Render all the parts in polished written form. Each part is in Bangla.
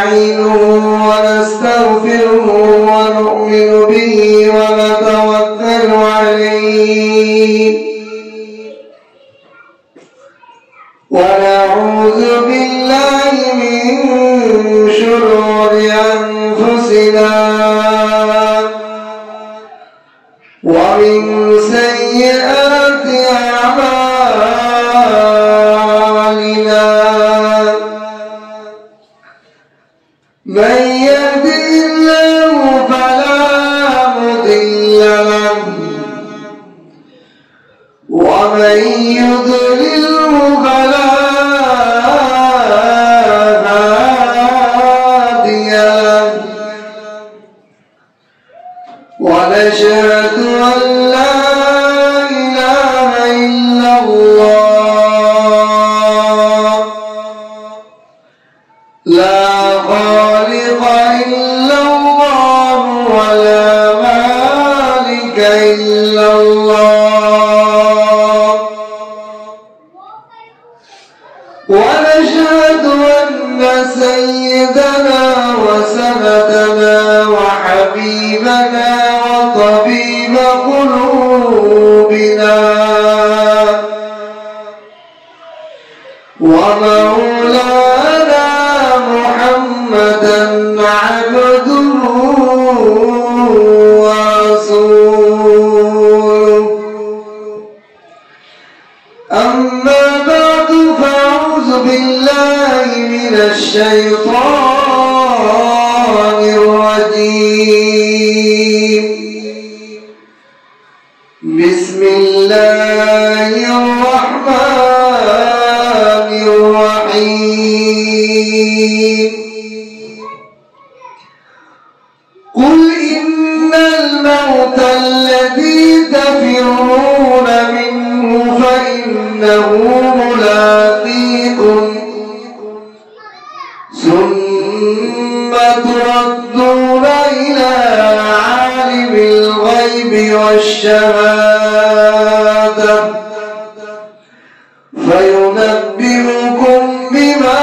نستعينه ونستغفره ونؤمن به ونتوكل عليه ونعوذ بالله من شرور أنفسنا ومن سيئات أعمالنا من يهده الله فلا مضل له ومن يضلله فلا هادي له ونشهد أن لا إله إلا الله لا خالق إلا الله ولا مالك إلا الله ونشهد أن سيدنا وسندنا وحبيبنا وطبيب قلوبنا ومولانا محمدا عبده ورسوله أما بعد فأعوذ بالله من الشيطان الرجيم بسم الله الرحمن الرحيم قل إن الموت الذي تفرون منه فإنه ملاقيكم ثم تردون إلى عالم الغيب والشهادة فينبئكم بما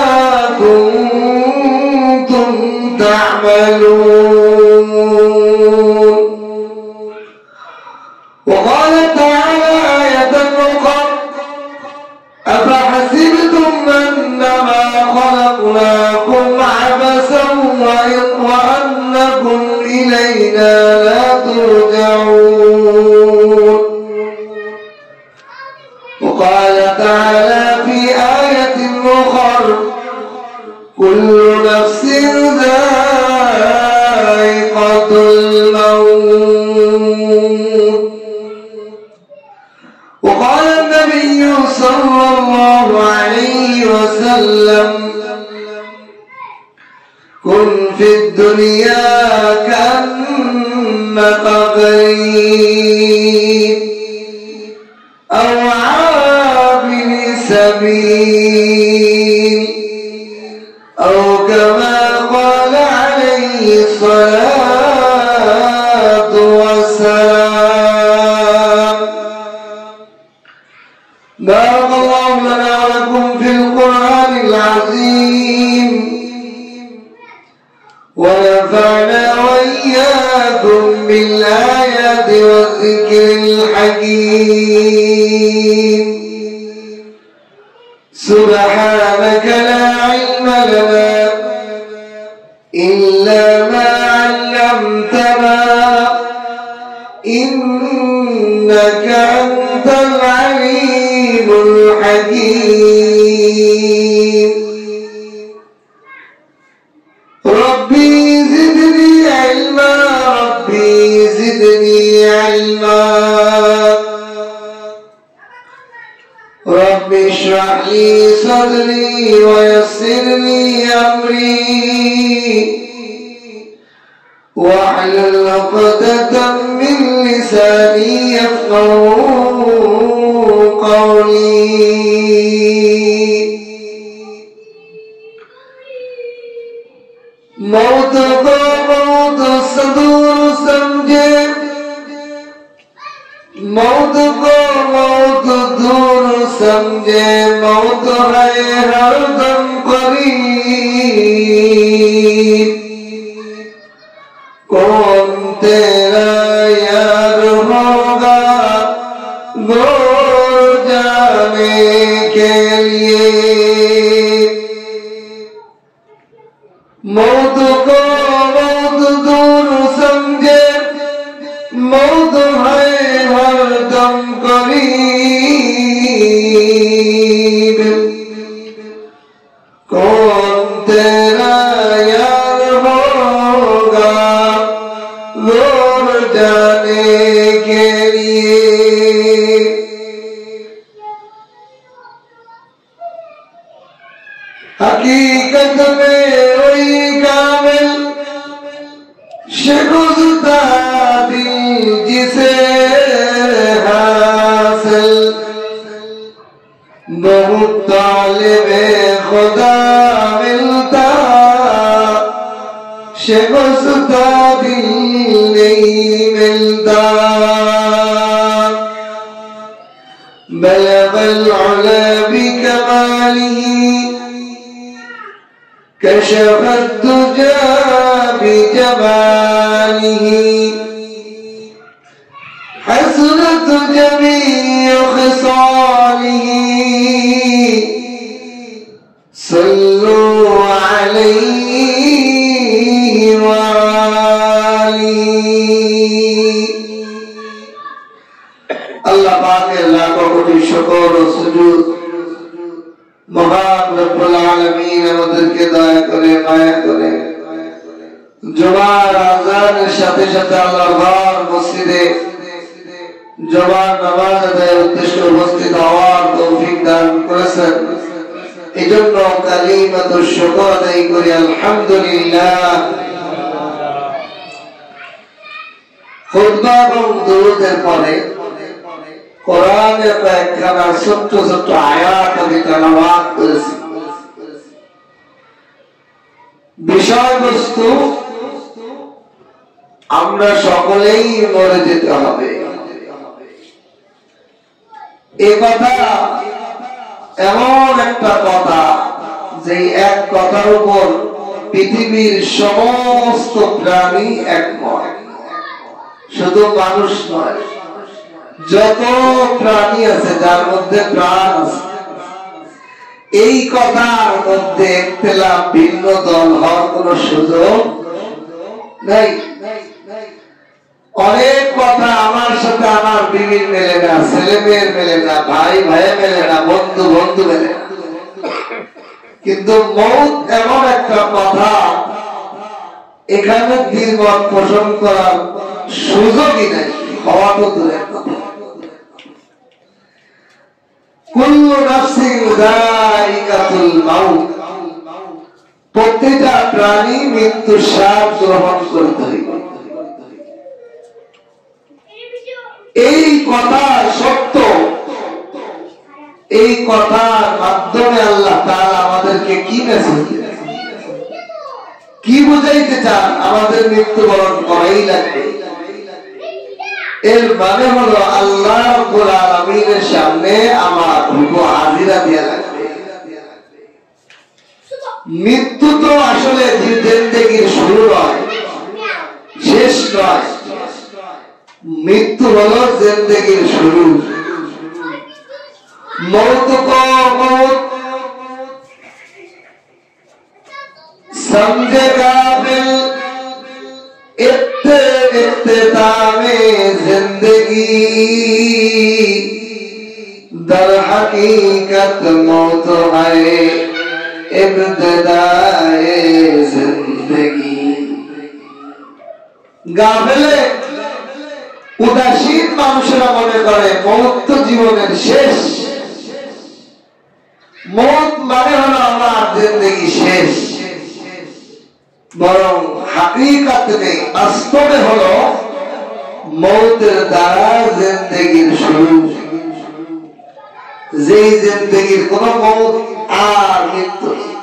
كنتم تعملون وقال تعالى آية أخرى أفحسبتم أنما خلقناكم عبثا وأنكم إلينا لا ترجعون وقال تعالى في آية أخرى كل نفس ذائقة الموت وقال النبي صلى الله عليه وسلم كن في الدنيا كأنك غريب أو عابر سبيل أو كما قال عليه الصلاة والسلام بارك الله لنا ولكم في القرآن العظيم ونفعنا وإياكم بالآيات والذكر الحكيم سبحانك لا علم لنا إلا ما علمتنا إنك أنت العليم الحكيم ربي زدني علما ربي زدني علما رب اشرح لي صدري ويسر لي أمري واحلل عقدة من لساني يفقهوا قولي موت को मौत सदूर समझे मौत को मौत दूर समझे मौत है हरदम करीब मौत को मौत दूर समझे, मौत है हरदम करीब। कौन तेरा यार होगा दूर जाने के लिए। हकीकत में वही कामिल शिकस्त दिल जिसे हासिल, बहुत तालिबे खुदा मिलता शिकस्त दिल नहीं मिलता। बलगल उला बिकमालिही कशफत दुजा बिजमालिही, हसनत जमीअ खिसालिही, सल्लू अलैहि व आलिही। अल्लाह पाक के लाखों कोटि शुक्र और सुजूद। महान रब्बुल आलमीन আমাদেরকে দয়া করে মায়া করে জুমার আযানের সাথে সাথে আল্লাহর ঘর মসজিদে জুমার নামাজ আদায়ের উদ্দেশ্যে উপস্থিত হওয়ার তৌফিক দান করেছেন। এজন্য কালিমাতুশ শুকর আদায় করি আলহামদুলিল্লাহ। খুতবা এবং দুরূদের পরে কোরআনের কয়েকখানা ছোট্ট ছোট্ট আয়াত আমি তেলাওয়াত করেছি। বিষয়বস্তু আমরা সকলেই মরে যেতে হবে, এ কথা এমন একটা কথা যে এক কথার উপর পৃথিবীর সমস্ত প্রাণী একমত, শুধু মানুষ নয়, যত প্রাণী আছে যার মধ্যে প্রাণ আছে, এই কথার মধ্যে একতলাফ ভিন্ন দল হওয়ার কোন সুযোগ নাই। অনেক কথা আমার সাথে আমার বিবির মেলে না, ছেলে মেয়ের মেলে না, ভাই ভাই মেলে না, বন্ধু বন্ধু মেলে না, কিন্তু মৌত এমন একটা কথা এখানে দ্বিমত পোষণ করার সুযোগই নাই, হওয়া তো দূরের কথা। কুল্লু নাফসিন যায়িকাতুল মাউত, প্রত্যেকটা প্রাণী মৃত্যুর স্বাদ গ্রহণ করতে হইবে। এই কথা সত্য, এই কথার মাধ্যমে আল্লাহ তাআলা আমাদেরকে কি মেসেজ কি বুঝাইতে চান? আমাদের মৃত্যুবরণ করাই লাগবে। এর মানে হলো আল্লাহ রাব্বুল আলামিনের সামনে আমার হাজিরা দেয়া লাগবে। মৃত্যু তো আসলে জিন্দেগির শুরু নয়, শেষ নয়, মৃত্যু হলো জিন্দেগির শুরু। মৌত কো মৌত समझे काबिल इख्तितामे जिंदगी, दर हकीकत मौत है इब्तिदाए जिंदगी। গাফেলে উদাসীন মানুষেরা মনে করে মৌত তো জীবনের শেষ, মৌত মানে হলো আমার জিন্দেগি শেষ। বরং হাকিকতে বাস্তবে হলো মৌতের দ্বারা জিন্দেগির শুরু। যে জিন্দেগির কোন মৌত আর মৃত্যু নেই।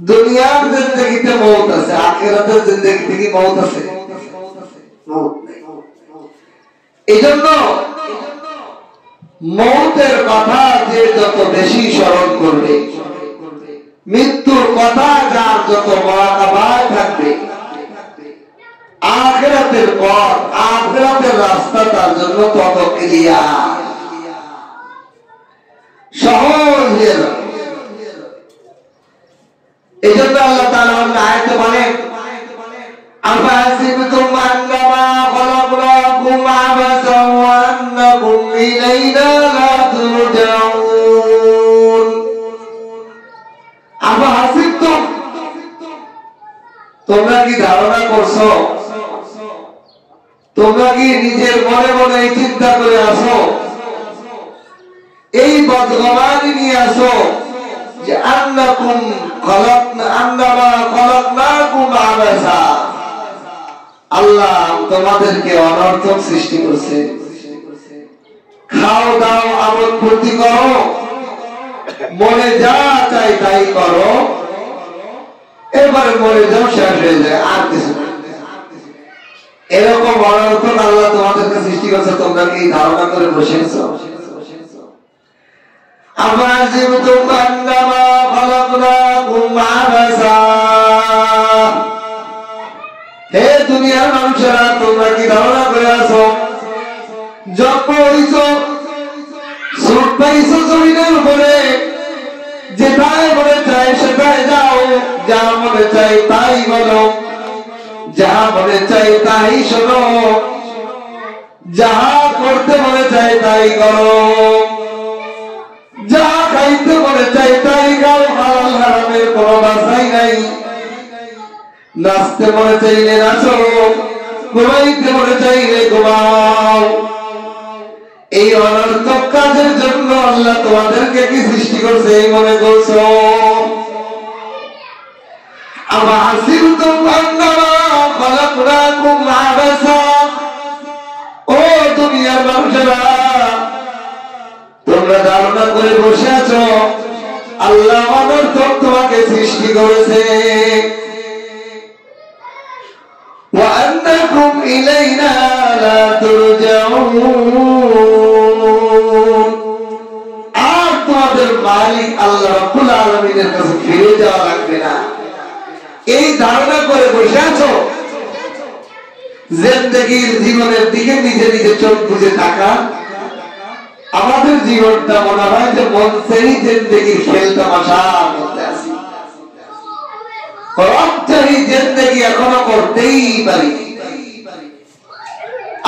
দুনিয়ার জিন্দেগিতে মৌত আছে, আখিরাতের জিন্দেগিতে কি মৌত আছে? মৌত নেই। এইজন্য মৌতের কথা যে যত বেশি স্মরণ করবে, মৃত্যুর কথা যার যত মুরাকাবায় থাকবে, আখিরাতের পথ, আখিরাতের রাস্তা তার জন্য তত ক্লিয়ার, সহজ হয়ে যাবে। এই জন্য আল্লাহ তোমরা কি ধারণা করছো, তোমরা কি নিজের মনে মনে চিন্তা করে আসো, এই বদগমানি নিয়ে আসো যে আন্নাকুম আন্নামা খলাকনাকুম আবাসা, আল্লাহ তোমাদেরকে অনর্থক সৃষ্টি করছে, খাও দাও আমোদ ফুর্তি করো, মনে যা চাই তাই করো, এবারে মরে যাও, শেষ হয়ে যায়, আর কিছু না। এরকম অনর্থক আল্লাহ তোমাদেরকে সৃষ্টি করছে, তোমরা কি ধারণা করে বসেছো? আফাসিবতুম আন্নামা খলাকনাকুম আবাসা, হে দুনিয়ার মানুষেরা, তোমরা কি ধারণা করে আছো জন্ম হইছো, সুখ পাইছো জমিনের উপরে, যেটাই মনে চাই সেটাই যাও, যা মনে চাই তাই বলো, যা মনে চাই তাই শোনো, যাহা করতে মনে চাই তাই করো, যা খাইতে মনে চাই তাই খাও, হালাল হারামের কোনো বাছাই নাই, নাচতে মনে চাইলে নাচো, ঘুমাইতে মনে চাইলে ঘুমাও। এই অনর্থক কাজের জন্য আল্লাহ তোমাদেরকে কি সৃষ্টি করছে এই মনে করছো? আফাসিবতুম আন্নামা খলাকনাকুম আবাসা, ও দুনিয়ার মানুষেরা, তোমরা ধারণা করে বসে আছো আল্লাহ অনর্থক তোমাকে সৃষ্টি করেছে, ওয়া আন্নাকুম ইলাইনা লা তুরজাউন, আর তোমাদের মালিক আল্লাহ রাব্বুল আলামিনের কাছে ফিরে যাওয়া লাগবে না, এই ধারণা করে বসে আছো। জিন্দেগির জীবনের দিকে নিজে নিজে চোখ বুজে থাকা, আমাদের জীবনটা মনে হয় যে মঞ্চেই জিন্দেগির খেল তামাশার মধ্যে আছি, রক্তহীন জিন্দেগি এখনো করতেই পারি,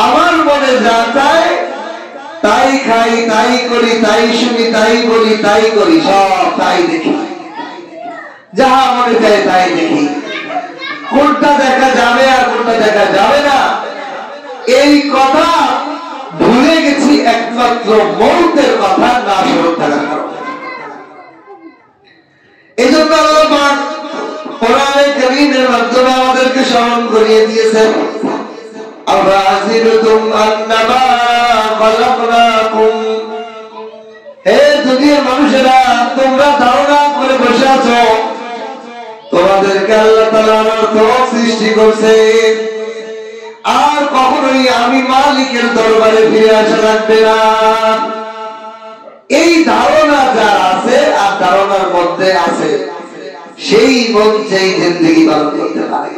আমার মনে যা চায় তাই খাই, তাই করি, তাই শুনি, তাই বলি, তাই করি, সব তাই দেখি, যাহা মনে চায় তাই দেখি, কোনটা দেখা যাবে আর কোনটা দেখা যাবে না এই কথা ভুলে গেছি একমাত্র মৌতের কথা না স্মরণ থাকার কারণে। এই জন্য আল্লাহ পাক কোরআনে কারীমের মাধ্যমে আমাদেরকে স্মরণ করিয়ে দিয়েছেন, আফাসিবতুম আন্নামা খলাকনাকুম, হে দুনিয়ার মানুষেরা, তোমরা ধারণা করে বসে আছো তোমাদেরকে আল্লাহ তাআলা অনর্থক সৃষ্টি করছে, আর কখনোই আমি মালিকের দরবারে ফিরে আসা লাগবে না। এই ধারণা যার আছে আর ধারণার মধ্যে আছে সেই মঞ্চেই জিন্দেগি পালন করতে পারে।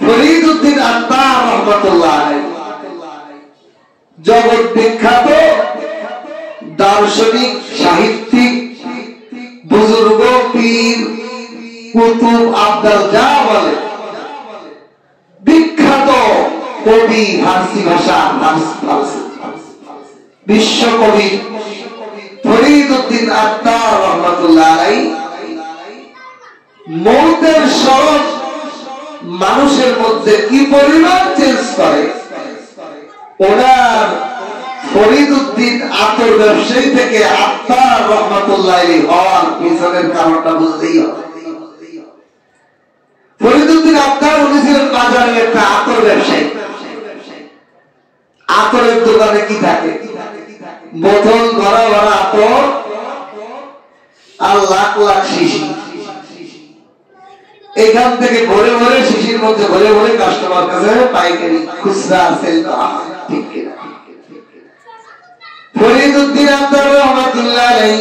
ফরিদউদ্দিন আত্তার রাহমাতুল্লাহ আলাইহি জগৎ বিখ্যাত দার্শনিক, সাহিত্যিক, বুজুর্গ, পীর, কুতুব, আব্দাল, যা বলে বিখ্যাত কবি, ফার্সি ভাষা, বিশ্বকবি ফরিদউদ্দিন আত্তার রাহমাতুল্লাহ আলাইহি মৌতের স্মরণ মানুষের মধ্যে কি পরিমাণ চেঞ্জ করে, ওনার ফরিদউদ্দিন আতর ব্যবসায়ী থেকে আত্তার রাহমাতুল্লাহ আলাইহি হওয়ার পিছনের কারণটা বুঝতেই হবে। ফরিদউদ্দিন আত্তার উনি ছিলেন বাজারের একটা আতর ব্যবসায়ী। আতরের দোকানে কি থাকে? বোতল ভরা ভরা আতর আর লাখ লাখ শিশি, এখান থেকে ভরে ভরে শিশির মধ্যে ভরে ভরে কাস্টমার কাছে পাইকারি খুচরা সেল করা হয়, ঠিক কিনা? ফরিদউদ্দিন আত্তার রাহমাতুল্লাহ আলাইহি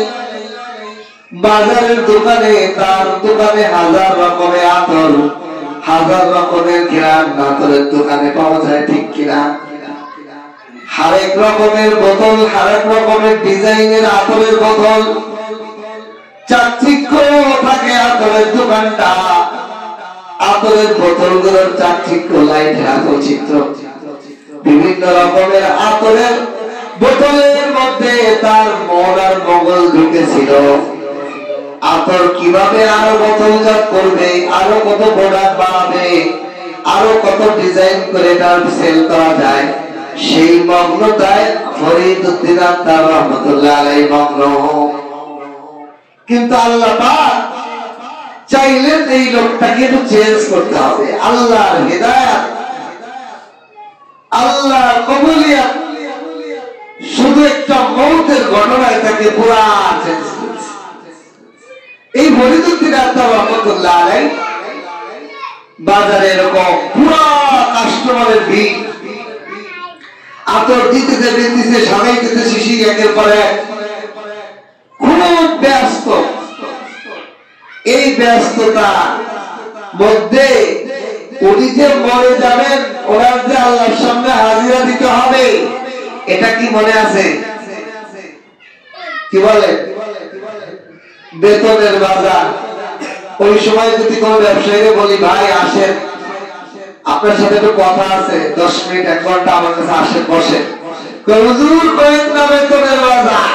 বাজারের দোকানে, তার দোকানে হাজার রকমের আতর, হাজার রকমের ঘ্রাণ আতরের দোকানে পাওয়া যায়, ঠিক কিনা? হরেক রকমের বোতল, হরেক রকমের ডিজাইনের আতরের বোতল, চাকচিক্য থাকে আতরের দোকানটা, আতরের বোতলগুলোর চাকচিক্য, লাইট, আতর চিত্র, বিভিন্ন রকমের আতরের বোতলের মধ্যে তার মন আর মঙ্গল ঢুকেছিল। আতর কিভাবে আরো বোতলজাত করবে, আরো কত প্রোডাক্ট বানাবে, আরো কত ডিজাইন করে তার সেল করা যায়, সেই মগ্নতায় ফরিদউদ্দিন আত্মার রহমতুল্লাহ আলাইহি মগ্ন। কিন্তু আল্লাহ পাক চাইলেন এই লোকটাকে একটু চেঞ্জ করতে হবে। আল্লাহর হিদায়াত, আল্লাহর কবুলিয়ত শুধু একটা মৌতের ঘটনায় তাকে পুরা চেঞ্জ করেছে। এই ফরিদউদ্দিন আত্মার রহমতুল্লাহ আলাইহি বাজারে এরকম পুরা কাস্টমারের ভিড়, আতর দিতেছে, দিতেছে, সাজাইতেছে শিশি একের পর এক, খুব ব্যস্ত। এই ব্যস্ততা মধ্যে উনি যে মরে যাবেন, ওনার যে আল্লাহর সামনে হাজিরা দিতে হবে, এটা কি মনে আছে? কি বলে বেতনের বাজার। ওই সময় যদি কোন ব্যবসায়ীকে বলি, ভাই আসেন, আপনার সাথে একটু কথা আছে, 10 মিনিট 1 ঘন্টা আমার কাছে আসেন, বসেন, হুজুর কয়েন না বেতনের বাজার।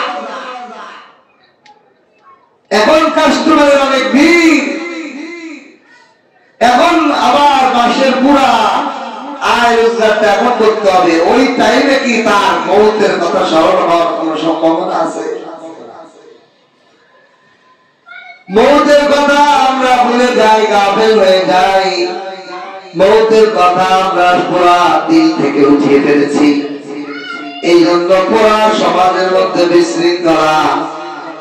এখন কাস্টমারের অনেক ভিড়, এখন আবার মাসের পুরা আয় রোজগারটা এখন করতে হবে। ওই টাইমে কি তার মৌতের কথা স্মরণ হওয়ার কোন সম্ভাবনা আছে? মৌতের কথা আমরা ভুলে যাই, গাফেল হয়ে যাই। মৌতের কথা আমরা পুরা দিল থেকে উঠিয়ে ফেলেছি। এই জন্য পুরা সমাজের মধ্যে বিশৃঙ্খলা,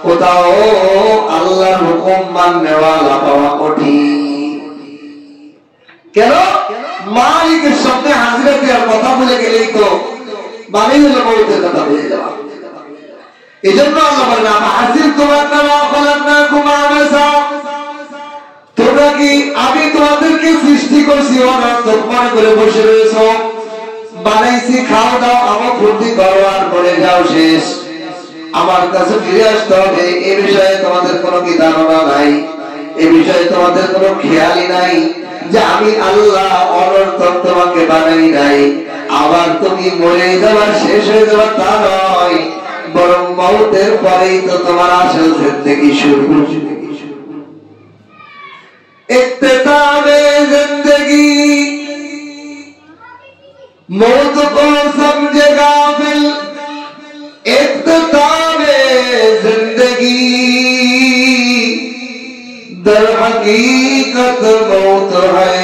কোথাও আল্লাহর হুকুম মাননেওয়ালা পাওয়া কঠিন। কেন? মালিকের সামনে হাজিরা দেওয়ার কথা বলে গেলেই তো মানে হলো মৌতের কথা বলে যাওয়া। এই জন্য আল্লাহ বলেন, তোমরা কি আমি তোমাদেরকে সৃষ্টি করছি অনর্থক মনে করে বসে রয়েছ? বানাইছি, খাও দাও, আমার ফুর্তি করো, আর করে যাও, শেষ। আমার কাছে ফিরে আসতে হবে, এ বিষয়ে তোমাদের কোনো কি ধারণা নাই? এ বিষয়ে তোমাদের কোনো খেয়ালই নাই যে আমি আল্লাহ অনর্থক তোমাকে বানাই নাই। আবার তুমি মরে যাবার, শেষ হয়ে যাবার তা নয়, বরং মৌতের পরেই তো তোমার আসল জিন্দেগি শুরু। ইক্তিতাবে জিন্দেগি मौत को समझे गाफिल, इख्तितामे जिंदगी दर हकीकत मौत है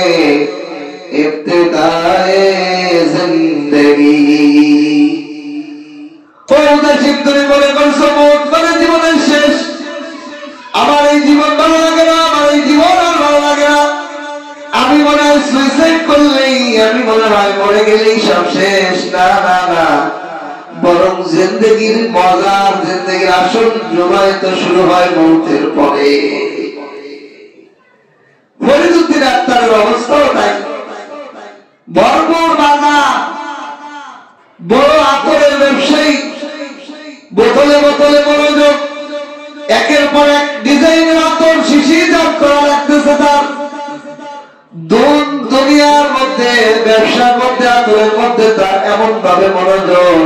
इब्तिदाए जिंदगी। পৌদাশিক তুমি মনে করছো মৌত মানে জীবনের শেষ, আমার এই জীবন ভালো লাগে না, আমার এই জীবন আর ভালো লাগে না, আমি মনে হয় সুইসাইড করলেই, আমি মনে হয় মরে গেলেই সব শেষ। না না না, বরং জিন্দেগির মজা, জিন্দেগির আসল জমায় তো শুরু হয় মৌতের পরে। ফরিদউদ্দিন আত্মারের অবস্থাও তাই, ভরপুর বাজার, বড় আতরের ব্যবসায়ী, বোতলে বোতলে মনোযোগ, একের পর এক ডিজাইনের আতর শিশি জাত করা লাগতেছে তার। দুনিয়ার মধ্যে, ব্যবসার মধ্যে, আতরের মধ্যে তার এমন ভাবে মনোযোগ,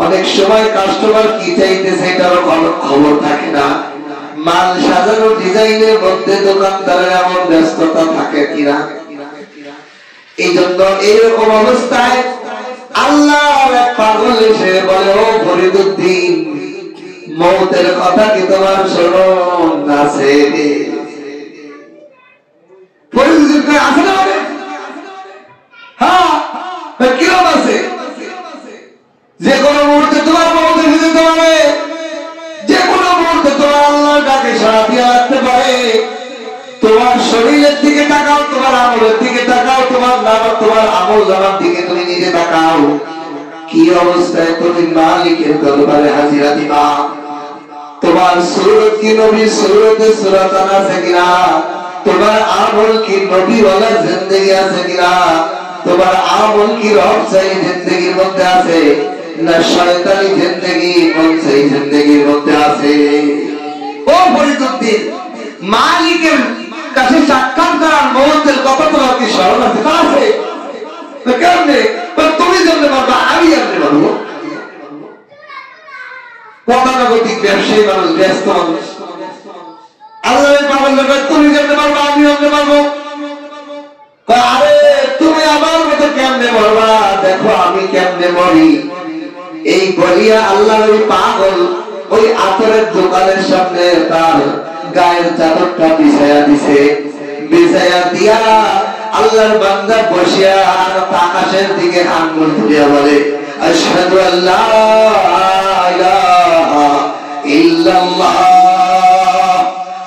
অনেক সময় কাস্টমার কি চাইতেছে এটারও খবর থাকে না। মাল সাজানো ডিজাইনের মধ্যে দোকানদারের এমন ব্যস্ততা থাকে কিনা। এই জন্য এইরকম অবস্থায় আল্লাহর এক পাগল এসে বলে, ও ফরিদউদ্দিন, মৌতের কথা কি তোমার স্মরণ আছে? ফরিদউদ্দিন আছে না? হ্যাঁ, কিরকম আছে? যে কোনো মুহূর্তে তোমার মৌতের ভিতরে পারে, যে কোনো মুহূর্তে তোমার আল্লাহর ডাকে সাড়া দিয়ে রাখতে পারে। তোমার শরীরের দিকে তাকাও, তোমার আমলের দিকে তাকাও, তোমার নাম, তোমার আমল নামার দিকে তুমি নিজে তাকাও, কি অবস্থায় তুমি মালিকের দরবারে হাজিরা দিবা। তোমার সুরত কি নবী সুরতে সুরাতান আছে কিনা? তোমার আমল কি নবীওয়ালা জিন্দেগি আছে কিনা? তোমার আমল কি রবসায়ী জিন্দেগির মধ্যে আছে, না শয়তানি জিন্দেগি মনসাই জিন্দেগির মধ্যে আছে? ও ফরিদউদ্দিন, মালিকের কাছে সাক্ষাৎ করার মৌতের কথা তোমার কি স্মরণ আছে? তা আছে। কেমনে? তুমি জানতে পারবা, আমি জানতে পারবো। গতানুগতিক ব্যবসায়ী মানুষ, ব্যস্ত মানুষ, তুমি যেতে পারবো, আমি যেতে পারবো। আরে তুমি আমার মতো কেমনে মরবা, দেখো আমি কেমনে মরি। এই বলিয়া আল্লাহ ওই পাগল ওই আতরের দোকানের সামনে তার গায়ের চাদরটা বিছায়া দিছে। বিছায়া দিয়া আল্লাহর বান্দা বসিয়া আকাশের দিকে আঙ্গুল তুলিয়া বলে, আশহাদু আল্লা ইলাহা ইল্লাল্লাহ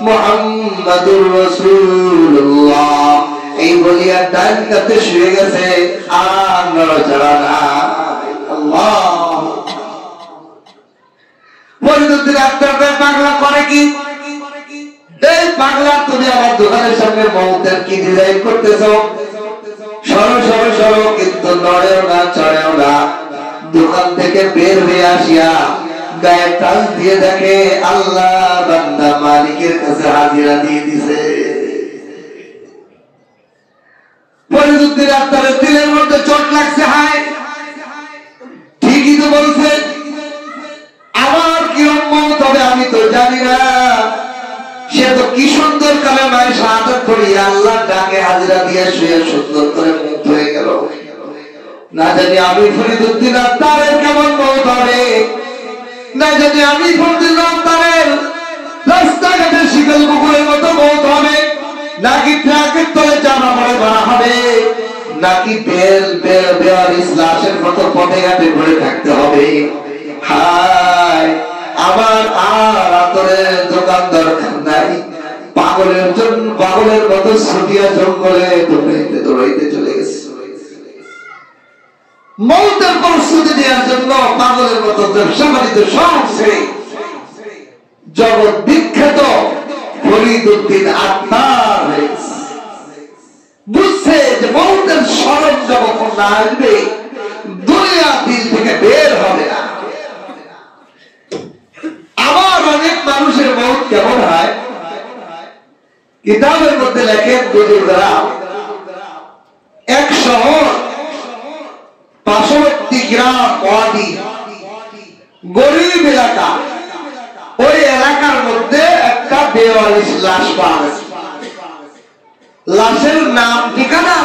মুহাম্মাদুর রাসূলুল্লাহ। এই বলিয়া ডান কাতে শুয়ে গেছে, আর নড়াচড়া নাই। আল্লাহ ফরিদুদ্দিন আত্মার পাগলা করে কি? এই পাগলা, তুমি আমার দোকানের সামনে মৌতের কি ডিজাইন করতেছো? সরো সরো সরো, কিন্তু নড়েও না চড়েও না। দোকান থেকে বের হয়ে আসিয়া গায়ে টাচ দিয়ে দেখে আল্লাহ বান্দা মালিকের কাছে হাজিরা দিয়ে দিছে। ফরিদুদ্দিন আত্মারের দিলের মধ্যে চোট লাগছে। হায়, ঠিকই তো বলছে, আমার কিরম মত হবে আমি তো জানি না। সে তো কি সুন্দর কালেমায়ে শাহাদাত পড়ে আল্লাহর ডাকে হাজিরা দিয়ে শুয়ে সুন্দর করে মুক্ত হয়ে গেল। না জানি আমি ফরিদুদ্দিন আত্মারের কেমন মত হবে, না জানি আমি ফরিদুদ্দিন আত্মারের রাস্তাঘাটের শিকল কুকুরের মতো মত হবে, নাকি ট্রাকের তলে জামা পড়ে মারা হবে, নাকি বেওয়ারিশ লাশের মতো পথে ঘাটে ঘুরে থাকতে হবে। হায়, আমার আর আতরের দোকান দরকার নাই। পাগলের জন্য পাগলের মতো ছুটিয়া জঙ্গলে দৌড়াইতে দৌড়াইতে চলে গেছে। মৌতের প্রস্তুতি নেওয়ার জন্য পাগলের মতো ব্যবসা বাণিজ্য সব ছেড়ে জগৎ বিখ্যাত ফরিদুদ্দিন আত্মার বুঝছে যে মৌতের স্মরণ যখন না আসবে দুনিয়া দিল থেকে বের হবে না। আবার অনেক মানুষের মৌত কেমন হয়, কিতাবের মধ্যে লেখেন বুজুর্গরা, এক শহর, পার্শ্ববর্তী গ্রাম, ওয়াদি, গরিব এলাকা, ওই এলাকার মধ্যে একটা বেওয়ারিশ লাশ পাওয়া গেছে। লাশের নাম ঠিকানা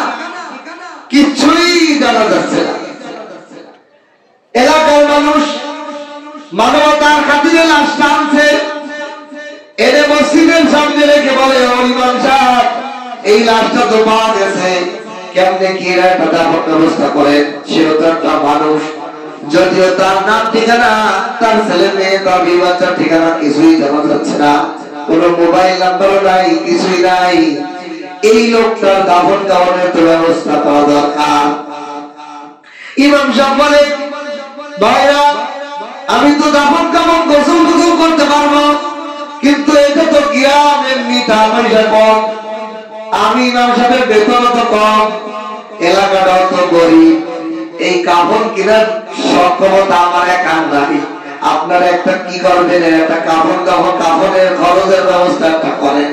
কিছুই জানা যাচ্ছে না। এলাকার মানুষ মানবতার খাতিরে লাশটা আনছে, এনে মসজিদের সামনে রেখে বলে, ও ইমাম সাহেব, এই লাশটা তো পাওয়া গেছে, কেমনে কি এরা দাফন ব্যবস্থা করে? সেও তো একটা মানুষ, যদিও তার নাম ঠিকানা, তার ছেলে মেয়ে, তার বাচ্চার ঠিকানা কিছুই জানা যাচ্ছে না, কোন মোবাইল নাম্বারও নাই, কিছুই নাই। এই লোকটার দাফন কাফনের তো ব্যবস্থা করা দরকার। ইমাম সাহেব বলে, ভাইরা, আমি তো দাফন কাফন গোসল গোসল করতে পারবো, কিন্তু এটা তো গ্রাম, এমনি টাকা পয়সা কম, আমি ইমাম সাহেবের বেতন তো কম, এলাকাটাও তো গরিব, এই কাফন কেনার সক্ষমতা আমার একার নাই। আপনারা একটা কি করবেন, একটা কাফনের খরচের ব্যবস্থা একটা করেন।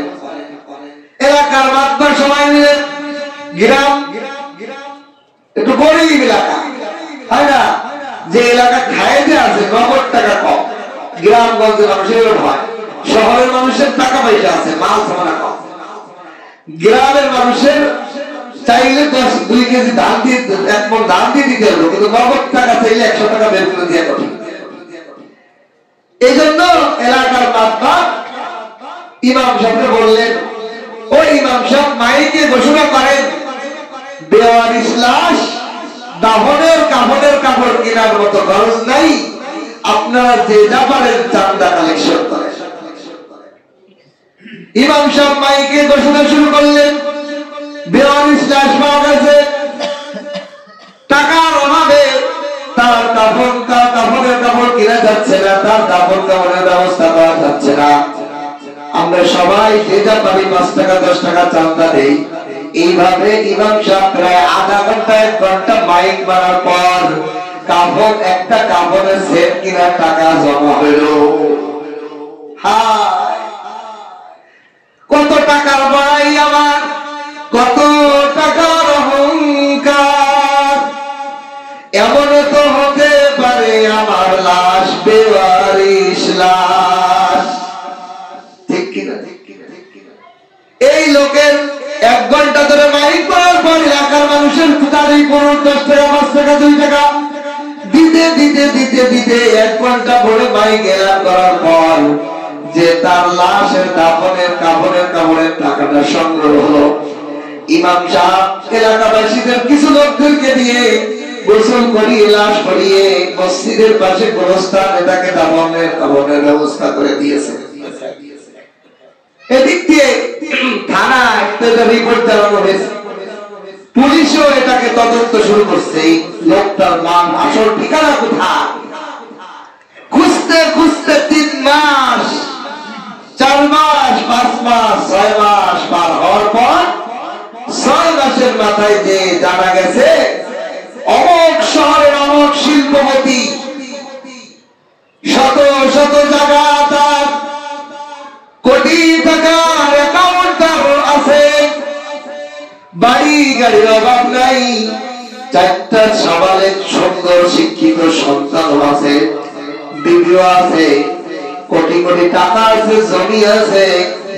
এলাকার মাতবার সবাই মিলে, গ্রাম একটু গরিব এলাকা, হয় না, যে এলাকা খাইতে আছে নগদ টাকা কম, গ্রামগঞ্জের মানুষের হয়, শহরের মানুষের টাকা পয়সা আছে, মাল সামানা কম। গ্রামের মানুষের চাইলে 2 কেজি ধান দিয়ে 1 মণ ধান দিয়ে দিতে হবে, কিন্তু নগদ টাকা চাইলে 100 টাকা বের করে দেওয়া কঠিন। এই জন্য এলাকার মাতবার ইমাম সাহেবকে বললেন, ওই ইমাম সাহেব মাইকে ঘোষণা করেন, বেওয়ারিশ লাশ দাফনের কাপড় কেনার মতো খরচ নাই, আপনারা যে যা পারেন চাঁদা কালেকশন করেন। ইমাম সাহেব মাইকে ঘোষণা শুরু করলেন, বেওয়ারিশ লাশ পাওয়া গেছে, টাকার অভাবে তার কাপড়ের কাপড় কেনা যাচ্ছে না, তার কাপড়ের ব্যবস্থা করা যাচ্ছে না, আমরা সবাই যে যা পারি 5 টাকা 10 টাকা চাঁদা দেই। এইভাবে ইমাম সাহেব প্রায় আধা ঘন্টা 1 ঘন্টা মাইক মারার পর একটা কাপড়ের সেট কেনার টাকা জমা হইল। কত টাকার ভাই আমার, কত টাকার অহংকার, এমন তো হতে পারে আমার লাশ বেওয়ারিশ লাশ, ঠিক কিনা? মাসের তারিখ 10 টাকা 5 টাকা 2 টাকা দিতে দিতে দিতে দিতে 1 ঘন্টা পরে বাইক এলান করার পর যে তার লাশের কাফনের টাকাটা সংগ্রহ হলো, ইমাম সাহেব এলাকাবাসীদের কিছু লোকদেরকে দিয়ে গোসল করিয়ে লাশ করিয়ে মসজিদের পাশে গোরস্থানে তাকে কাফনের ব্যবস্থা করে দিয়েছে। এদিক দিয়ে থানা একটা রিপোর্ট দেওয়ানো হয়েছে, পুলিশও এটাকে তদন্ত শুরু করছে। এই লোকটার নাম আসল ঠিকানা কোথায় খুঁজতে খুঁজতে 3 মাস 4 মাস 5 মাস 6 মাস পার হওয়ার পর 6 মাসের মাথায় যে জানা গেছে অমুক শহরের অমুক শিল্পপতি শত শত জায়গা তার কোটি টাকার অ্যাকাউন্ট আছে, বাড়ি গাড়ির অভাব নাই, 4টা সাবালের সুন্দর শিক্ষিত সন্তান আছে, বিবিও আছে, কোটি কোটি টাকা আছে, জমি আছে,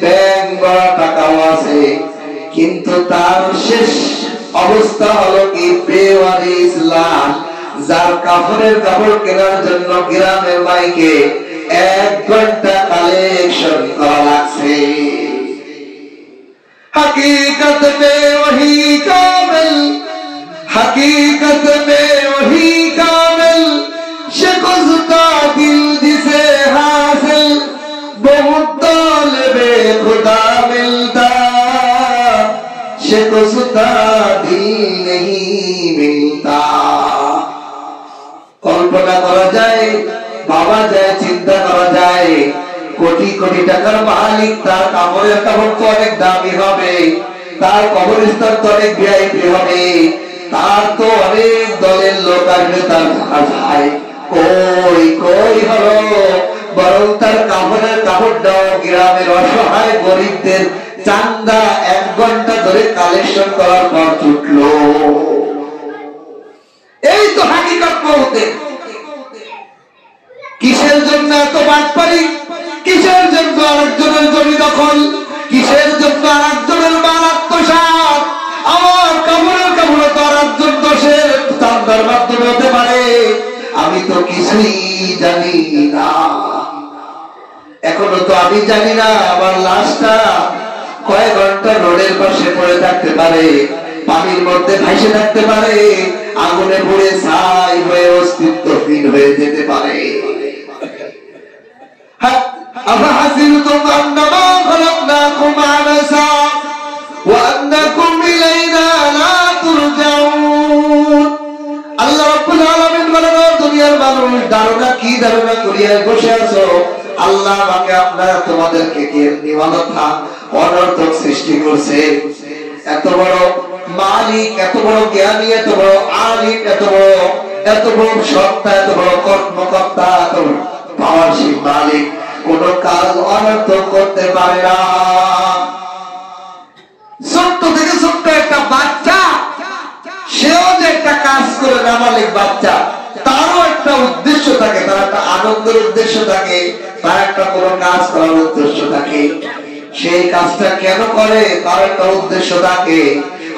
ব্যাংক ভরা টাকাও আছে, কিন্তু তার শেষ অবস্থা হলো কি বেওয়ারিশ লাশ, যার কাফনের কাপড় কেনার জন্য গ্রামের মাইকে 1 ঘন্টা কালেকশন করা লাগছে। हकीकत में वही कामिल, हकीकत में वही कामिल, शिकस्ता दिल जिसे हासिल बहुत तालिबे खुदा मिलता, शिकस्ता दिल नहीं मिलता। कल्पना करा जाए, भावा जाए, चिंता करा जाए, কোটি কোটি টাকার মালিক, তার কাপড়ের কাপড় তো অনেক দামি হবে, তার কবরস্থান তো অনেক ভিআইপি হবে, তার তো অনেক দলের লোক আসবে তার ভাই, কই কই হলো, বরং তার কাপড়ের কাপড়টাও গ্রামের অসহায় গরিবদের চান্দা 1 ঘন্টা ধরে কালেকশন করার পর ছুটলো। এই তো হাকিকত বলতে। কিসের জন্য এত বাটপারি, কিসের জন্য আরেকজনের জমি দখল, কিসের জন্য আরেকজনের মাল আত্মসাৎ? আমার কাপড়ের কাপড় তো আরেকজন দোষের চান্দার মাধ্যমে হতে পারে, আমি তো কিছুই জানি না। এখনো তো আমি জানি না আমার লাশটা কয়েক ঘন্টা রোডের পাশে পড়ে থাকতে পারে, পানির মধ্যে ভাসে থাকতে পারে, আগুনে পুড়ে ছাই হয়ে অস্তিত্বহীন হয়ে যেতে পারে। أفحسبتم أنما خلقناكم عبثا وأنكم إلينا لا ترجعون। আল্লাহ রাব্বুল আলামিন বলেন, দুনিয়ার মানুষ ধারণা কি ধারণা করিয়া বসে আছো, আল্লাহ আমাকে আপনারা তোমাদেরকে কি নিমানতা অনর্থক সৃষ্টি করছে। এত বড় মালিক, এত বড় জ্ঞানী, এত বড় আলিম, এত বড় সত্তা, এত বড় কর্মকর্তা, এত পাওয়ারশীল মালিক কোন কাজ অনর্থক করতে পারে না। ছোট্ট থেকে ছোট্ট একটা বাচ্চা, সেও যে একটা কাজ করে না, মালিক বাচ্চা, তারও একটা উদ্দেশ্য থাকে, তার একটা আনন্দের উদ্দেশ্য থাকে, তার একটা কোন কাজ করার উদ্দেশ্য থাকে। সেই কাজটা কেন করে, তার একটা উদ্দেশ্য থাকে।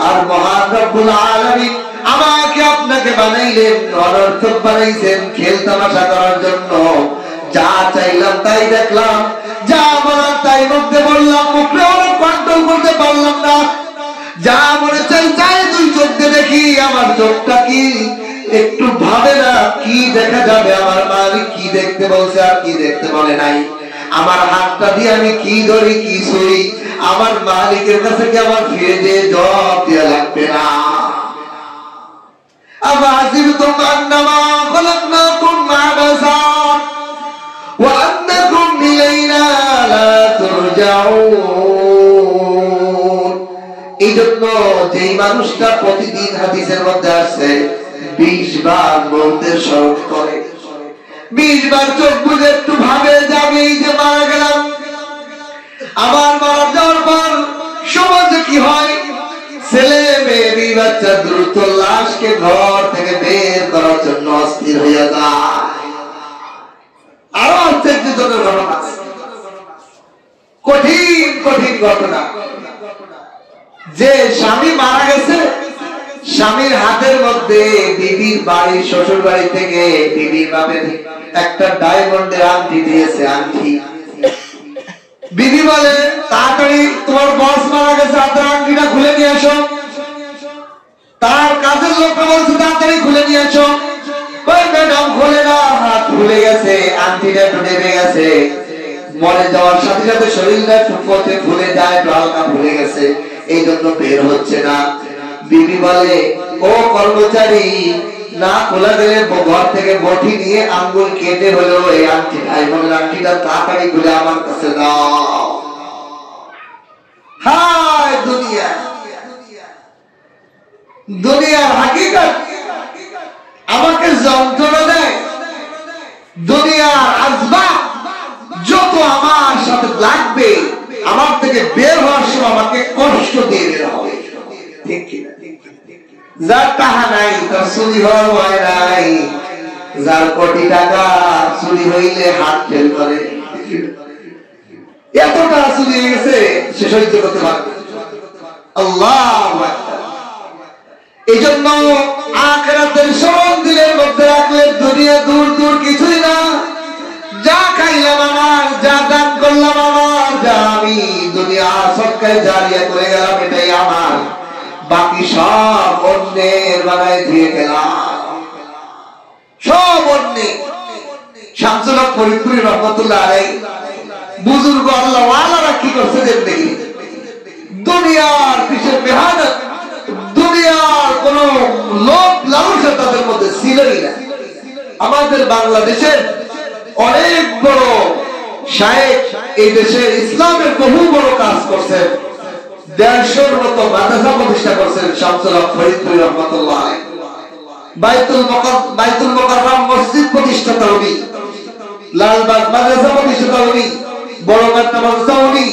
আর মহান রব্বুল আলামিন আমাকে আপনাকে বানাইলেন, অনর্থক বানাইছেন খেল তামাশা করার জন্য। যা চাইলাম তাই দেখলাম, যা বলার তাই মুখে বললাম, মুখে অনেক কন্ট্রোল করতে পারলাম না। যা মনে চাই চাই 2 চোখ দিয়ে দেখি, আমার চোখটা কি একটু ভাবে না কি দেখা যাবে, আমার মালিক কি দেখতে বলছে আর কি দেখতে বলে নাই। আমার হাতটা দিয়ে আমি কি ধরি কি ছুঁই, আমার মালিকের কাছে কি আমার ফিরে যেয়ে জবাব দেওয়া লাগবে না। أفحسبتم أنما خلقناكم عبثا وأنكم إلينا لا ترجعون। এই জন্য যেই মানুষটা প্রতিদিন হাদিসের মধ্যে আসছে 20 বার বলতে স্মরণ করে, 20 বার চোখ বুঝে একটু ভাবে যাবে এই যে মারা গেলাম, আমার মারা যাওয়ার পর সমাজে কি হয়, ছেলে মেয়ে বাচ্চা দ্রুত লাশকে ঘর থেকে বের করার জন্য অস্থির হইয়া যায়। আরো আশ্চর্যজনক ঘটনা, কঠিন কঠিন ঘটনা, যে স্বামী মারা গেছে স্বামীর হাতের মধ্যে বিবির বাড়ি শ্বশুর বাড়ি থেকে বিবির বাপের একটা ডায়মন্ডের আংটি দিয়েছে, আংটি। বিবি বলে তাড়াতাড়ি তোমার বস মারা গেছে, হাতের আংটিটা খুলে নিয়ে আসো। তার কাজের লোকটা বলছে তাড়াতাড়ি খুলে নিয়ে আসো। ওই ম্যাডাম খুলে না, হাত খুলে গেছে, আংটিটা ডুবে গেছে। মরে যাওয়ার সাথে সাথে শরীরটা ফুটফুটে ফুলে যায়, হালকা ফুলে গেছে, এই জন্য বের হচ্ছে না। বিবি বলে ও কর্মচারী, না খোলা গেলে ঘর থেকে বটি নিয়ে আঙ্গুল কেটে হলো এই আংটিটা, ডায়মন্ডের আংটিটা তাড়াতাড়ি খুলে আমার কাছে দাও। হায় দুনিয়া, দুনিয়ার হাকিকত আমাকে যন্ত্রণা দেয়। দুনিয়ার আসবাব যত আমার সাথে লাগবে, আমার থেকে বের হওয়ার সময় আমাকে কষ্ট দিয়ে বের হবে, ঠিক কিনা? যার টাকা নাই তার চুরি হওয়ার ভয় নাই, যার কোটি টাকা চুরি হইলে হাত ফেল করে, এত টাকা চুরি হয়ে গেছে সে সহ্য করতে পারবে। আল্লাহু আকবার। এই জন্য আখিরাতের স্মরণ দিলের মধ্যে রাখলে দুনিয়া দূর দূর কিছুই না। যা খাইলাম আমার, যা দান করলাম আমার, যা আমি দুনিয়া সবকে জারিয়া করে গেলাম এটাই আমার, বাকি সব অন্যের বানায় দিয়ে গেলাম, সব অন্যের। শামসুল হক ফরিদপুরি রহমতুল্লাহ আলাইহি বুজুর্গ আল্লাহ ওয়ালারা কি করছে দেখি, দুনিয়ার পিছে মেহনত, দুনিয়ার কোন লোক লালসা তাদের মধ্যে ছিলই না। আমাদের বাংলাদেশের অনেক বড় শায়েখ এই দেশে ইসলামের বহু বড় কাজ করছেন, 150 মতো মাদ্রাসা প্রতিষ্ঠা করছেন শামসুল হক ফরিদপুরি রহমাতুল্লাহ আলাইহি। বাইতুল মুকাররম মসজিদ প্রতিষ্ঠাতা উনি, লালবাগ মাদ্রাসা প্রতিষ্ঠাতা উনি, বড়ঘাট মাদ্রাসা উনি,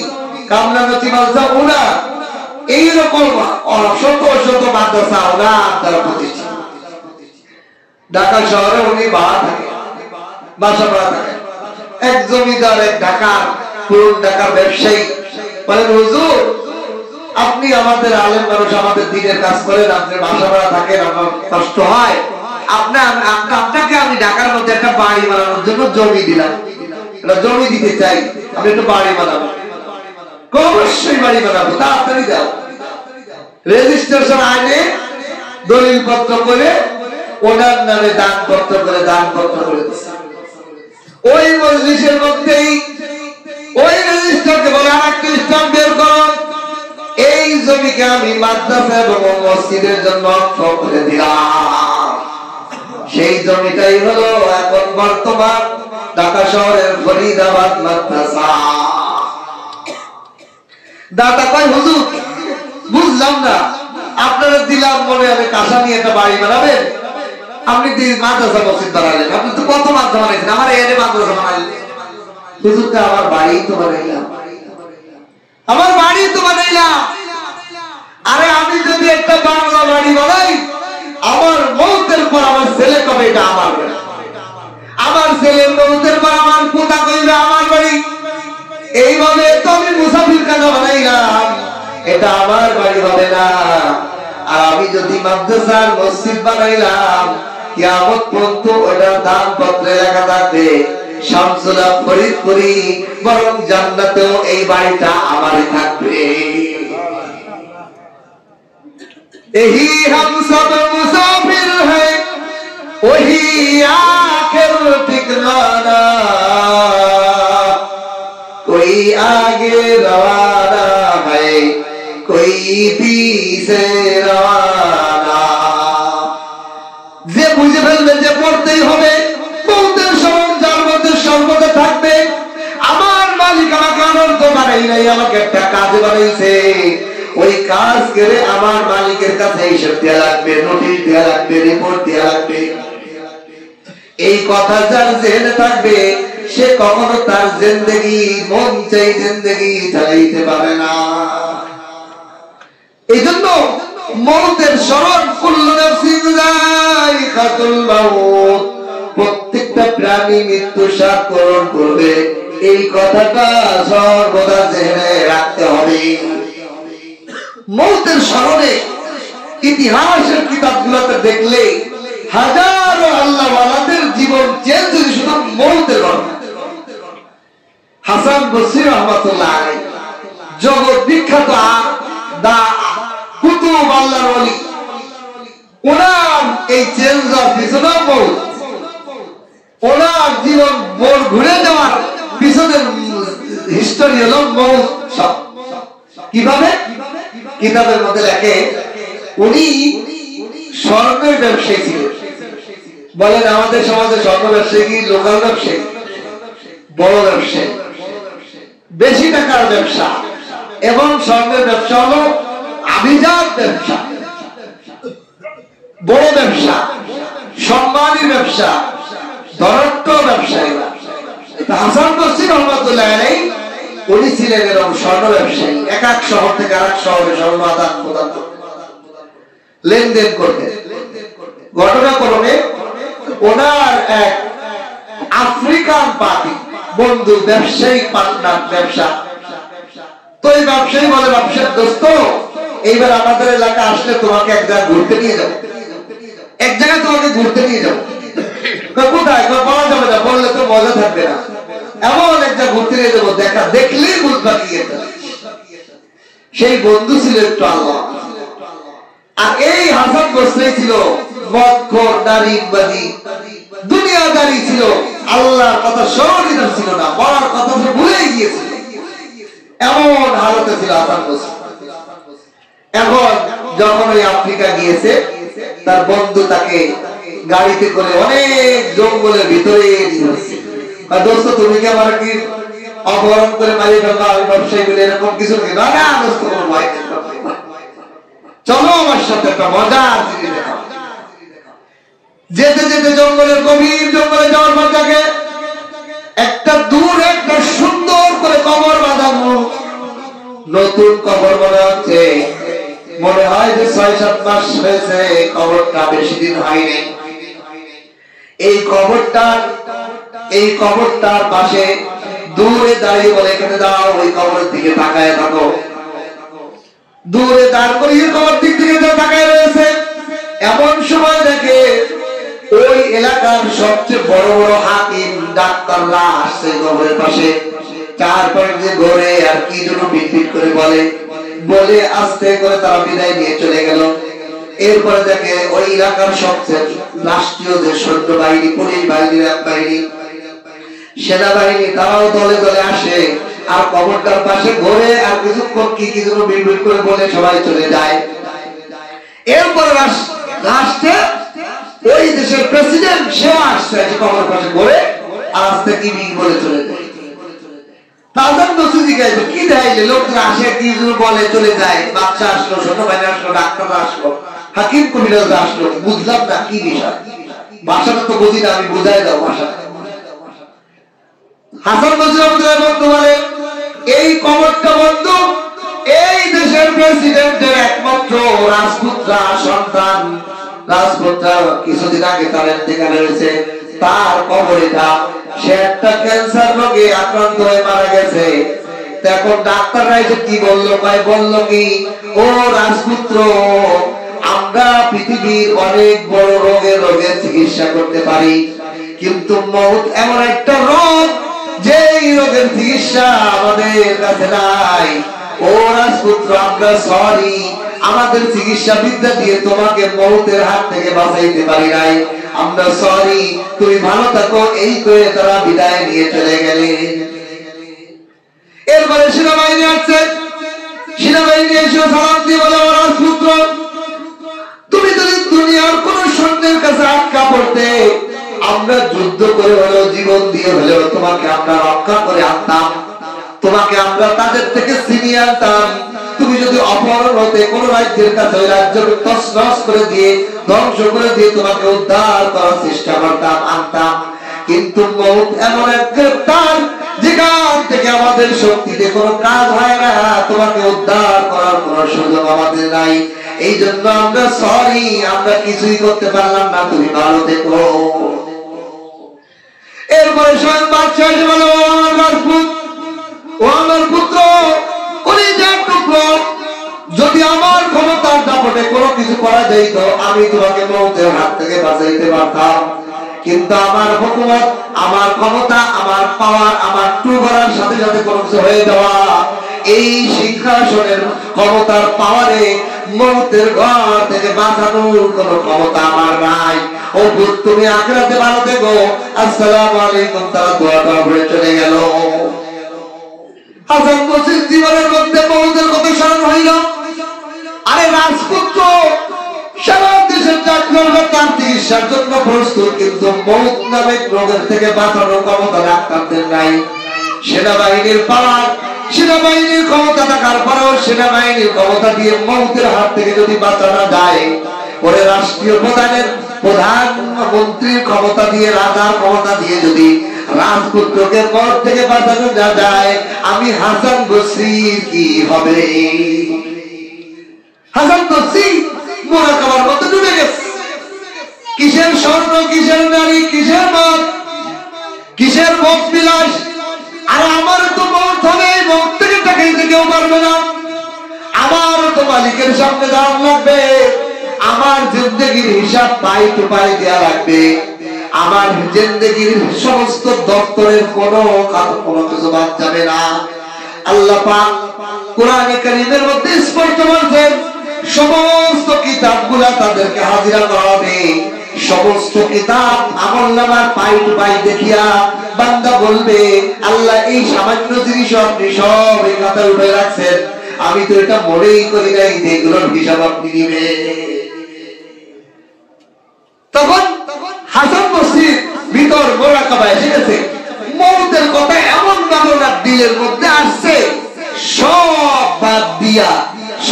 কামরাঙ্গি মাদ্রাসা উনা, এইরকম শত শত মাদ্রাসা ওনার দ্বারা প্রতিষ্ঠিত। ঢাকা শহরে উনি বাসা ভাড়া থাকে। এক জমিদার, এক ঢাকার পুরন ঢাকার ব্যবসায়ী বলেন, হুজুর আপনি আমাদের আলেম মানুষ, আমাদের দিনের কাজ করেন, আপনি বাসা ভাড়া থাকেন, আমার কষ্ট হয়, আপনাকে আমি ঢাকার মধ্যে একটা বাড়ি বানানোর জন্য জমি দিলাম, জমি দিতে চাই, আমি একটু বাড়ি বানাবো। অবশ্যই বাড়ি বানাবো, তাড়াতাড়ি দাও। রেজিস্ট্রেশন আইনে দলিল পত্র করে ওনার নামে দানপত্র করে দিচ্ছে। ওই মজলিসের মধ্যেই ওই রেজিস্ট্রারকে বলে আরেকটা স্ট্যাম্প বের করো, এই জমিকে আমি মাদ্রাসা এবং মসজিদের জন্য অক্ষ করে দিলাম। সেই জমিটাই হলো এখন বর্তমান ঢাকা শহরের ফরিদাবাদ মাদ্রাসা। দাদা কয় হুজুর বুঝলাম না, আপনারা দিলাম মনে আমি কাঁসা নিয়ে একটা বাড়ি বানাবেন, আপনি মাদ্রাসা মসজিদ বানালেন, আপনি তো কত মাদ্রাসা বানাইছেন, আমার এর মাদ্রাসা বানাইলেন। হুজুরকে আমার বাড়ি তো বানাইলাম, আমার বাড়ি তো বানাইলাম। আরে আমি যদি একটা বাংলা বাড়ি বানাই, আমার মৌতের পর আমার ছেলে কবে এটা আমার বাড়ি, আমার ছেলের মৌতের পর আমার পোতা কইবে আমার বাড়ি। এইভাবে তো আমি মুসাফির খানা বানাইলাম, এটা আমার বাড়ি হবে না। আর আমি যদি মাদ্রাসার মসজিদ বানাইলাম, কিয়ামত পর্যন্ত ওটা দানপত্রে লেখা থাকবে শামসুল হক ফরিদপুরি, বরং জান্নাতেও এই বাড়িটা আমারই থাকবে। यही हम सब मुसाफिर हैं, वही आखिर ठिकाना, कोई आगे रवाना है, कोई पीछे रवाना। যে বুঝে ফেলবে যে পড়তেই হবে, মৌতের সময় যার মধ্যে সর্বদা থাকবে, আমার মালিক আমাকে অনন্ত বানাই নাই, আমাকে একটা কাজে বানাইছে, ওই কাজ করে আমার মালিকের কাছে হিসাব দেওয়া লাগবে, নোটিশ দেওয়া লাগবে, রিপোর্ট দেওয়া লাগবে। এই কথা যার জেনে থাকবে, সে কখনো তার জিন্দেগি মন চাই জিন্দেগি চালাইতে পারে না। এই জন্য মৌতের স্মরণ, কুল্লু নাফসিন যায়িকাতুল মাউত, প্রত্যেকটা প্রাণী মৃত্যু স্বাদ গ্রহণ করবে, এই কথাটা সর্বদা জেনে রাখতে হবে। মৌতের স্মরণে ইতিহাসের কিতাবগুলোতে দেখলে হাজারো আল্লাহওয়ালাদের জীবন চেঞ্জ হয়েছে শুধু মৌতের কারণে। হাসান বসরি রাহমাতুল্লাহ আলাইহি জগৎ বিখ্যাত দা কুতুব আল্লাহর ওলি, ওনার এই চেঞ্জ হওয়ার পিছনে মৌত, ওনার জীবন মোড় ঘুরে যাওয়ার পিছনের হিস্টোরি হলো মৌত। সব কিভাবে কিতাবের মধ্যে লেখে উনি স্বর্ণের ব্যবসায়ী ছিলেন। বলেন আমাদের সমাজে স্বর্ণ ব্যবসায়ী কি লোকাল ব্যবসায়ী? বড় ব্যবসায়ী, বেশি টাকার ব্যবসা। এবং স্বর্ণের ব্যবসা হলো আভিজাত ব্যবসা, বড় ব্যবসা, সম্মানী ব্যবসা, ধনাঢ্য ব্যবসায়ী। হাসান বসরি রাহমাতুল্লাহ আলাইহি উনি ছিলেন এরকম স্বর্ণ ব্যবসায়ী। এক এক শহর থেকে আরেক শহরে স্বর্ণ আদান প্রদান করতেন, লেনদেন করতেন। ঘটনাক্রমে ওনার এক আফ্রিকান পার্টি বন্ধু, ব্যবসায়িক পার্টনার, ব্যবসা। তো এই ব্যবসায়ী বলে, ব্যবসার দোস্ত এইবার আমাদের এলাকা আসলে তোমাকে এক জায়গায় ঘুরতে নিয়ে যাবো, এক জায়গায় তোমাকে ঘুরতে নিয়ে যাবো। কোথায়? বলা যাবে না, বললে তো মজা থাকবে না। এমন একটা ঘুরতে নিয়ে যাবো, দেখা দেখলেই বুঝবা কি এটা। সেই বন্ধু ছিল একটু আল্লাহ। আর এই হাসান বসরি ছিল মদখোর, নারীবাদী, দুনিয়াদারি ছিল, আল্লাহর কথা স্মরণই ছিল না, বলার কথা সে ভুলেই গিয়েছিল। এমন হালতে ছিল হাসান বসরি। এখন যখন ওই আফ্রিকা গিয়েছে, তার বন্ধু তাকে গাড়িতে করে অনেক জঙ্গলের ভিতরে নিয়েছে। দোস্ত তুমি কি আমার কি অপহরণ করে মারিয়ে ফেলবো? আমি ব্যবসায়ী বলে এরকম কিছু না, না দোস্ত চলো আমার সাথে একটা মজার জিনিস দেখাও। যেতে যেতে জঙ্গলের গভীর জঙ্গলে যাওয়ার পর তাকে একটা দূর একটা সুন্দর করে কবর বাঁধানো, নতুন কবর মনে হচ্ছে। মনে হয় যে ৬-৭ মাস হয়েছে, কবরটা বেশি দিন হয়নি। এই কবরটার পাশে দূরে দাঁড়িয়ে বলে, এখানে দাও, ওই কবরের দিকে তাকায় থাকো। দূরে দাঁড় করিয়ে কবর দিক থেকে তাকায় রয়েছে। এমন সময় দেখে ওই এলাকার সবচেয়ে বড় বড় হাকিম, ডাক্তাররা আসছে কবরের পাশে। তারপরে যে ঘরে আর কি জন্য বিটবিট করে বলে আস্তে করে তারা বিদায় নিয়ে চলে গেল। এরপরে দেখে ওই এলাকার সবচেয়ে রাষ্ট্রীয় যে সৈন্য বাহিনী, পুলিশ বাহিনী, সেনাবাহিনী, তারাও দলে দলে আসে। আর কবরটার পাশে ঘরে আর কিছুক্ষণ কি জন্য বিড়বিড় করে বলে সবাই চলে যায়। এরপরে লাস্টে ওই দেশের প্রেসিডেন্ট সেও আসছে কবর পাশে ঘরে, আর আস্তে কি বলে চলে যায়। হাসান বসরি জিজ্ঞাসা কি দেখাইলে লোকরা আসে কি বলে চলে যায়। বাচ্চা আসলো, সৈন্যবাহিনী আসলো, ডাক্তার আসলো, হাকিম কবিরাজরা আসলো, বুঝলাম না কি বিষয়, ভাষাটা তো বুঝি না, আমি বুঝাই দাও ভাষা। হাসান বসরি বন্ধু বলে, এই কবরটা বন্ধু এই দেশের প্রেসিডেন্টের একমাত্র রাজপুত্রা সন্তান। রাজপুত্রা কিছুদিন আগে তার ইন্তেকাল হয়েছে, তার কবর এটা। সে একটা ক্যান্সার রোগে আক্রান্ত হয়ে মারা গেছে। এখন ডাক্তাররা এসে কি বললো, বললো কি, ও রাজপুত্র, আমরা পৃথিবীর অনেক বড় রোগের চিকিৎসা করতে পারি, কিন্তু মওত এমন একটা রোগ যে রোগের চিকিৎসা আমাদের কাছে নাই। ও রাজপুত্র, আমরা সরি, আমাদের চিকিৎসা বিদ্যা দিয়ে তোমাকে মওতের হাত থেকে বাঁচাইতে পারি নাই, আমরা সরি, তুমি ভালো থাকো। এই করে তারা বিদায় নিয়ে চলে গেলেন। এরপরে সেনাবাহিনী আসছে। সেনাবাহিনী এসে সালাম দিয়ে বলে, ও রাজপুত্র, তুমি যদি দুনিয়ার কোন সৈন্যের কাছে আটকা পড়তে, আমরা যুদ্ধ করে হলেও, জীবন দিয়ে হলেও তোমাকে আমরা রক্ষা করে আনতাম, তোমাকে আমরা তাদের থেকে ছিনিয়ে আনতাম। তুমি যদি অপহরণ হতে কোন রাজ্যের কাছে, ওই রাজ্যকে তছনছ করে দিয়ে, ধ্বংস করে দিয়ে তোমাকে উদ্ধার করার চেষ্টা করতাম, আনতাম। কিন্তু মওত এমন এক গ্রেফতার, যেখান থেকে আমাদের শক্তিতে কোনো কাজ হয় না, তোমাকে উদ্ধার করার কোন সুযোগ আমাদের নাই। এই জন্য আমরা সরি, আমরা কিছুই করতে পারলাম না, তুমি ভালো থেকো। এরপরে স্বয়ং বাদশাহ এসে বলে, ও আমার পুত্র, যদি আমার ক্ষমতার দাপট দাপটে কোনো কিছু করা যাইতো, আমি তোমাকে মৌতের হাত থেকে বাঁচাইতে পারতাম, কিন্তু আমার হুকুমত, আমার ক্ষমতা, আমার পাওয়ার, আমার টু করার সাথে সাথে কোনো কিছু হয়ে যাওয়া, এই সিংহাসনের ক্ষমতার পাওয়ারে মৌতের ঘর থেকে বাঁচানোর কোনো ক্ষমতা আমার নাই। ও ভূত, তুমি আখিরাতে ভালো থেকো, আসসালামু আলাইকুম। তারা দোয়াটা করে চলে গেল। হাসান বসরির জীবনের মধ্যে মৌতের কথা স্মরণ হইল। আরে রাজপুত্র সারা দেশের চাকররা তার চিকিৎসার জন্য প্রস্তুত, কিন্তু মৌত নামে রোগের থেকে বাঁচানোর ক্ষমতা ডাক্তারদের নাই। সেনাবাহিনীর পাওয়ার, সেনাবাহিনীর ক্ষমতা থাকার পরেও সেনাবাহিনীর ক্ষমতা দিয়ে মৌতের হাত থেকে যদি বাঁচানো যায়, পরে রাষ্ট্রীয় প্রধানমন্ত্রীর ক্ষমতা দিয়ে, রাজার ক্ষমতা দিয়ে যদি রাজপুত্রকে পর থেকে বাঁচানো না যায়, আমি হাসান বসরির কি হবে? হাসান বসরি মুরাকাবার মধ্যে ডুবে গেছে। কিসের স্বর্ণ, কিসের নারী, কিসের মদ, কিসের ভোগ বিলাস। আর আমার তো মৌত হবে, মৌত থেকে টাকাইতে কেউ পারবে না। আমার তো মালিকের সামনে দাঁড়ানো লাগবে, আমার জিন্দেগির হিসাব পাই টু পাই দেওয়া লাগবে। আমার জিন্দেগির সমস্ত দপ্তরের কোনো কিছু বাদ যাবে না। আল্লাহ পাক কোরআনে কারীমের মধ্যে স্পষ্ট বলেছেন, সমস্ত কিতাবগুলা তাদেরকে হাজিরা করা হবে। সমস্ত কিতাব আমলনামার পাই টু পাই দেখিয়া বান্দা বলবে, আল্লাহ এই সামান্য জিনিস আপনি সব এই খাতায় উঠে রাখছেন, আমি তো এটা মনেই করি নাই যে এগুলোর হিসাব আপনি নিবেন। তখন হাসান বসরির ভিতর মুরাকাবা এসে গেছে। মৌতের কথা এমন ভাবে ওনার দিলের মধ্যে আসছে, সব বাদ দিয়া,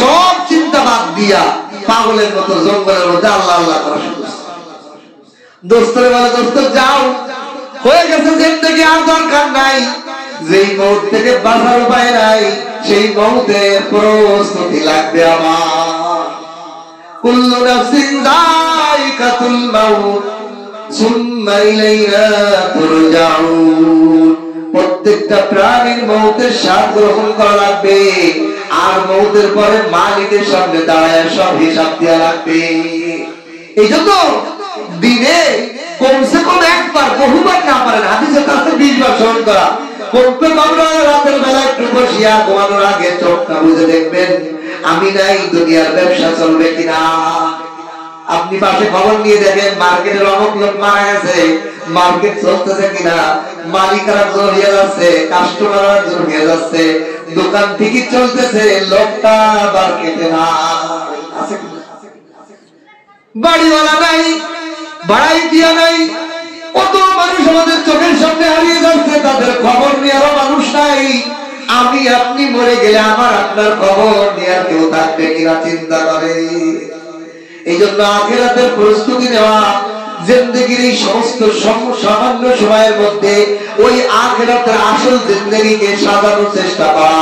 সব চিন্তা বাদ দিয়া পাগলের মতো জঙ্গলের মধ্যে আল্লাহ আল্লাহ করা শুরু করছে। দোস্তরে বলে, দোস্ত যাও, হয়ে গেছে জিন্দেগি, আর দরকার নাই। যেই মৌত থেকে বাঁচার উপায় নাই, সেই মৌতের প্রস্তুতি লাগবে আমার। কুল্লু নাফসিন যায়িকাতুল মাউত সুম্মা ইলাইনা তুরজাউন। প্রত্যেকটা প্রাণীর মৌতের স্বাদ গ্রহণ করা লাগবে, আর মৌতের পরে মালিকের সামনে দাঁড়ায় সব হিসাব দেওয়া লাগবে। এই জন্য দিনে কমসে কম একবার, বহুবার না পারেন, হাদিসে তাতে 20 বার স্মরণ করা। কমপে আমরা রাতের বেলা একটু বসিয়া ঘুমানোর আগে চোখটা বুঝে দেখবেন আমি নাই, দুনিয়ার ব্যবসা চলবে কিনা। আপনি পাশে খবর নিয়ে দেখেন, মার্কেটের অমুক লোক মারা গেছে, মার্কেট চলতেছে কিনা, মালিকরা জড়িয়ে যাচ্ছে, কাস্টমাররা জড়িয়ে যাচ্ছে, দোকান ঠিকই চলতেছে, লোকটা মার্কেটে না। বাড়িওয়ালা নাই, ভাড়াই দিয়া নাই, কত মানুষ আমাদের চোখের সামনে হারিয়ে যাচ্ছে, তাদের খবর নেওয়ার মানুষ নাই। আমি আপনি মরে গেলে আমার আপনার খবর নেওয়ার কেউ থাকবে কিনা চিন্তা করে। এই জন্য আখিরাতের প্রস্তুতি নেওয়া, জিন্দেগির এই সমস্ত সামান্য সময়ের মধ্যে ওই আখিরাতের আসল জিন্দেগিকে সাজানোর চেষ্টা করা,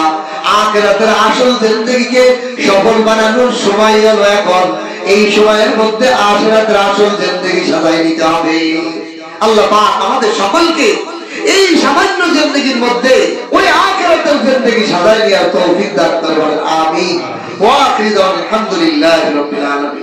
আখিরাতের আসল জিন্দেগিকে সফল বানানোর সময় হলো এখন। এই সময়ের মধ্যে আখিরাতের আসল জিন্দেগি সাজাই নিতে হবে। আল্লাহ পাক আমাদের সকলকে এই সামান্য জিন্দেগির মধ্যে ওই আখিরাতের জিন্দেগি সাজাই নেওয়ার তৌফিক দান করেন। আমিন। ওয়া আখিরু দাওয়ানা আলহামদুলিল্লাহি রাব্বিল আলামিন।